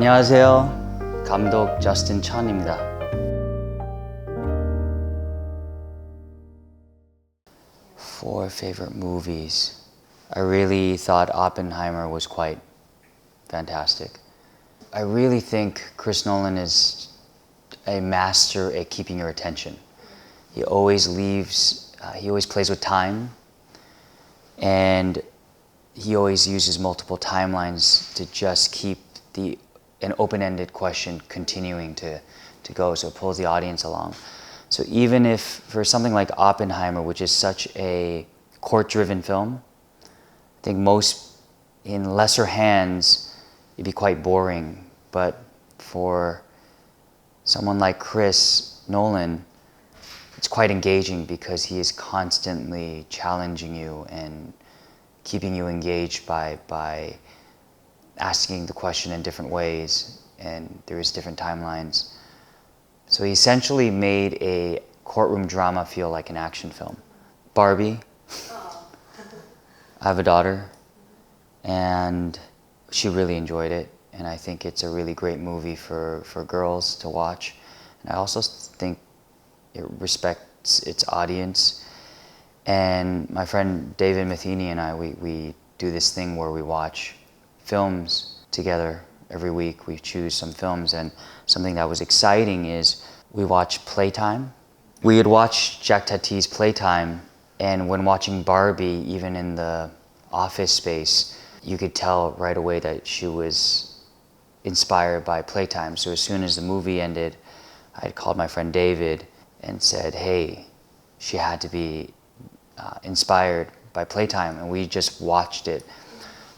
안녕하세요. 감독 저스틴천입니다. Four favorite movies. I really thought Oppenheimer was quite fantastic. I really think Chris Nolan is a master at keeping your attention. He always plays with time, and he always uses multiple timelines to just keep an open-ended question continuing to go, so it pulls the audience along. So even if for something like Oppenheimer, which is such a court-driven film, I think in lesser hands, it'd be quite boring. But for someone like Chris Nolan, it's quite engaging because he is constantly challenging you and keeping you engaged by asking the question in different ways, and there's different timelines. So he essentially made a courtroom drama feel like an action film. Barbie. I have a daughter, and she really enjoyed it, and I think it's a really great movie for girls to watch. And I also think it respects its audience. And my friend David Matheny and I, we do this thing where we watch films together every week. We choose some films, and something that was exciting is we watch Playtime. We would watch Jack Tati's Playtime, and when watching Barbie, even in the office space, you could tell right away that she was inspired by Playtime. So as soon as the movie ended, I had called my friend David and said, hey, she had to be inspired by Playtime, and we just watched it.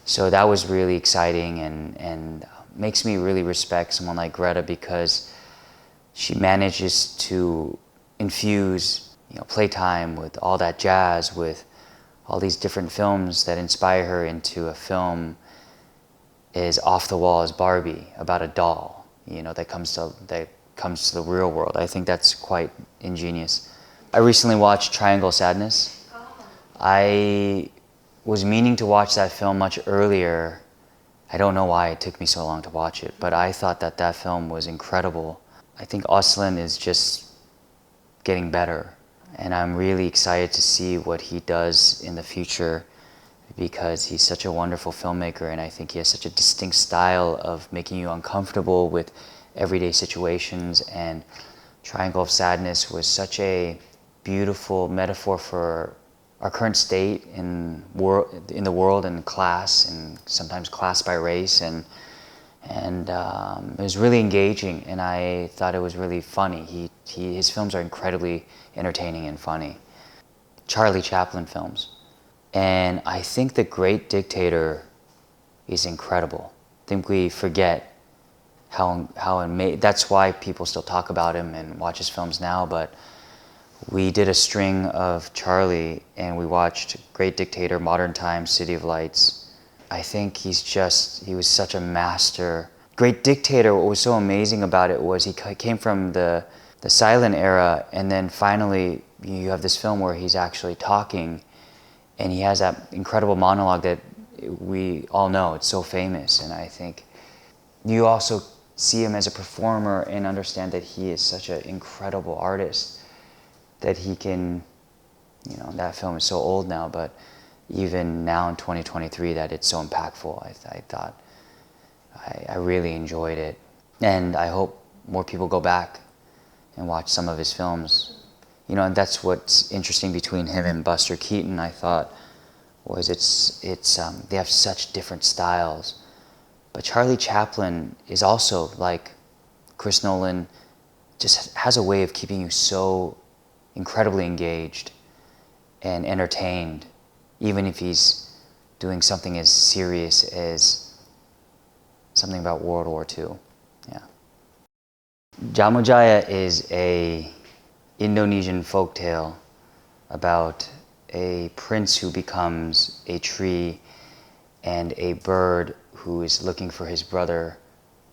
So that was really exciting, and makes me really respect someone like Greta, because she manages to infuse Playtime with all that jazz, with all these different films that inspire her into a film as off the wall as Barbie, about a doll, that comes to the real world. I think that's quite ingenious. I recently watched Triangle Sadness. I was meaning to watch that film much earlier. I don't know why it took me so long to watch it, but I thought that film was incredible. I think Östlund is just getting better, and I'm really excited to see what he does in the future, because he's such a wonderful filmmaker, and I think he has such a distinct style of making you uncomfortable with everyday situations. And Triangle of Sadness was such a beautiful metaphor for our current state in the world, and class, and sometimes class by race, and it was really engaging, and I thought it was really funny. His films are incredibly entertaining and funny. Charlie Chaplin films, and I think The Great Dictator is incredible. I think we forget how that's why people still talk about him and watch his films now, but we did a string of Charlie, and we watched Great Dictator, Modern Times, City of Lights. I think he was such a master. Great Dictator, what was so amazing about it was he came from the silent era, and then finally you have this film where he's actually talking, and he has that incredible monologue that we all know. It's so famous, and I think you also see him as a performer and understand that he is such an incredible artist, that he can, that film is so old now, but even now in 2023, that it's so impactful. I thought I really enjoyed it, and I hope more people go back and watch some of his films. And that's what's interesting between him and Buster Keaton, I thought, was they have such different styles. But Charlie Chaplin is also, like Chris Nolan, just has a way of keeping you so incredibly engaged and entertained, even if he's doing something as serious as something about World War II. Yeah. Jamojaya is a Indonesian folktale about a prince who becomes a tree and a bird who is looking for his brother.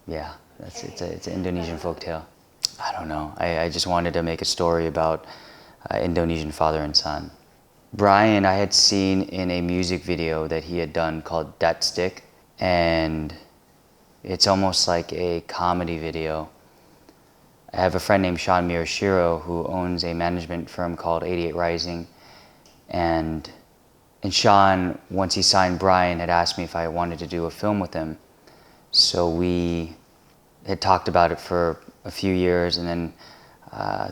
Yeah, it's an Indonesian folktale. I don't know. I just wanted to make a story about Indonesian father and son. Brian, I had seen in a music video that he had done called Dat Stick, and It's almost like a comedy video. I have a friend named Sean Miyashiro who owns a management firm called 88 Rising, and Sean, once he signed Brian, had asked me if I wanted to do a film with him. So we had talked about it for a few years, and then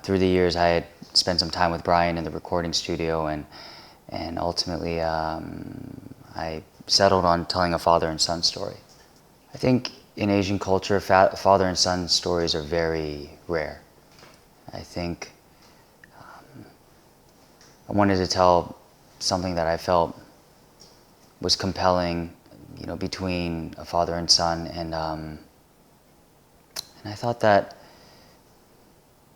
through the years I had spent some time with Brian in the recording studio, and ultimately I settled on telling a father and son story. I think in Asian culture, father and son stories are very rare. I think I wanted to tell something that I felt was compelling, you know, between a father and son, and I thought that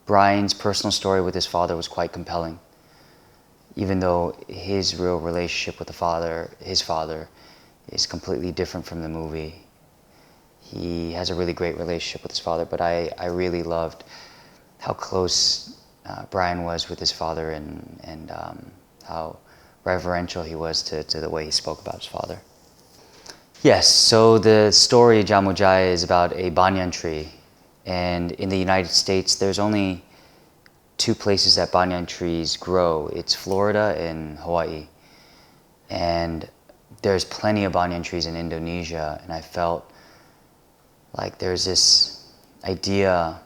Brian's personal story with his father was quite compelling, even though his real relationship with his father, is completely different from the movie. He has a really great relationship with his father, but I really loved how close Brian was with his father, and how reverential he was to the way he spoke about his father. Yes, so the story Jamojaya is about a banyan tree, and in the United States there's only two places that banyan trees grow. It's Florida and Hawaii, and there's plenty of banyan trees in Indonesia, and I felt like there's this idea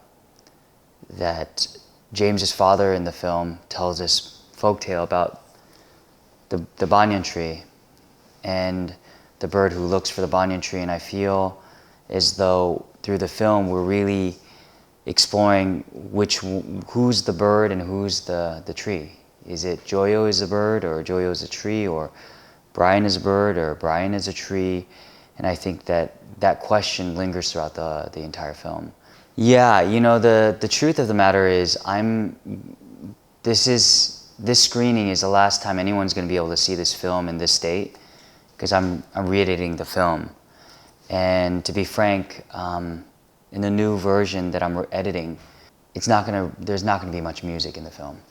that James's father in the film tells this folktale about the banyan tree and the bird who looks for the banyan tree, and I feel as though through the film we're really exploring who's the bird and who's the tree. Is it Joyo is the bird, or Joyo is a tree, or Brian is a bird, or Brian is a tree? And I think that question lingers throughout the entire film. Yeah, you know, the truth of the matter is this screening is the last time anyone's going to be able to see this film in this state, because I'm re-editing the film. And to be frank, in the new version that I'm editing, there's not going to be much music in the film.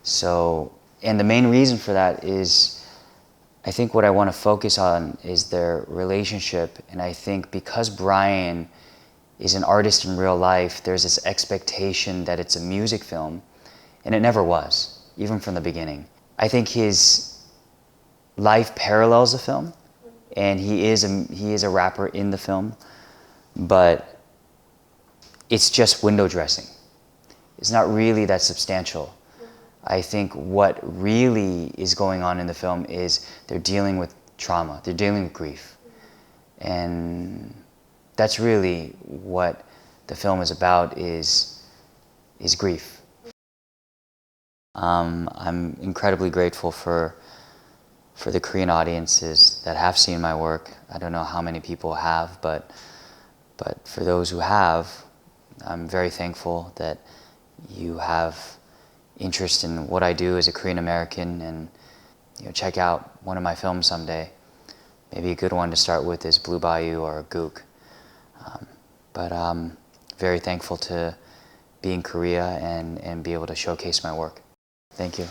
So, and the main reason for that is, I think what I want to focus on is their relationship, and I think because Brian is an artist in real life, there's this expectation that it's a music film, and it never was, even from the beginning. I think his life parallels the film, and he is a rapper in the film, but it's just window dressing. It's not really that substantial. I think what really is going on in the film is they're dealing with trauma, they're dealing with grief. And that's really what the film is about, is grief. I'm incredibly grateful for the Korean audiences that have seen my work. I don't know how many people have, but for those who have, I'm very thankful that you have interest in what I do as a Korean American, and you know, check out one of my films someday. Maybe a good one to start with is Blue Bayou or Gook. But I'm very thankful to be in Korea and be able to showcase my work. Thank you.